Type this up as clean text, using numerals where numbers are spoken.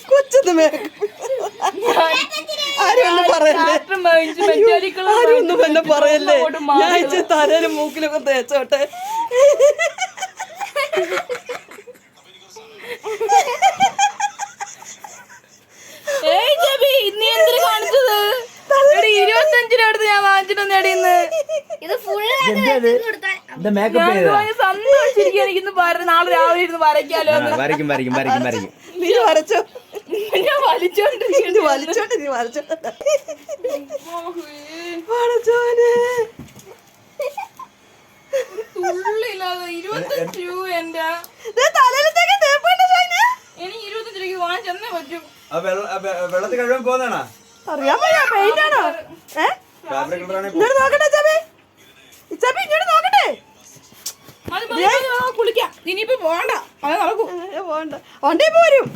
കൊച്ചൊന്നും എന്നെ പറയല്ലേ. ഞാൻ തലയിലും മൂക്കിലൊക്കെ തേച്ചോട്ടെ. നീ എന്തിനു കാണിച്ചത്? 25 രൂപ ഞാൻ വാങ്ങിച്ചിട്ടൊന്നും എടീന്ന്. സന്തോഷിച്ചിരിക്കുക. എനിക്കിന്ന് നാളെ രാവിലെ ഇരുന്ന് വരയ്ക്കാലോ. നീ വരച്ചോ? ഞാൻ വലിച്ചോണ്ടിരിക്കുന്നു. നീ വരച്ചോട്ടെ. തുള്ളില്ലാതെ 25 രൂപ എന്റെ എനിക്ക് 25 രൂപയ്ക്ക് വാങ്ങിച്ചെന്നേ പറ്റൂ. വെള്ളത്തിൽ കഴുകാൻ പോകുന്നതാണോ? അറിയാൻ പെയിന്റാണോ? ഇങ്ങോട്ട് നോക്കട്ടെ ചബി. ചബി ഇങ്ങോട്ട് നോക്കട്ടെ. കുളിക്കാം. ഇനിയിപ്പോ പോണ്ട. അത് നടക്കും. പോണ്ട. വണ്ടി പോരും.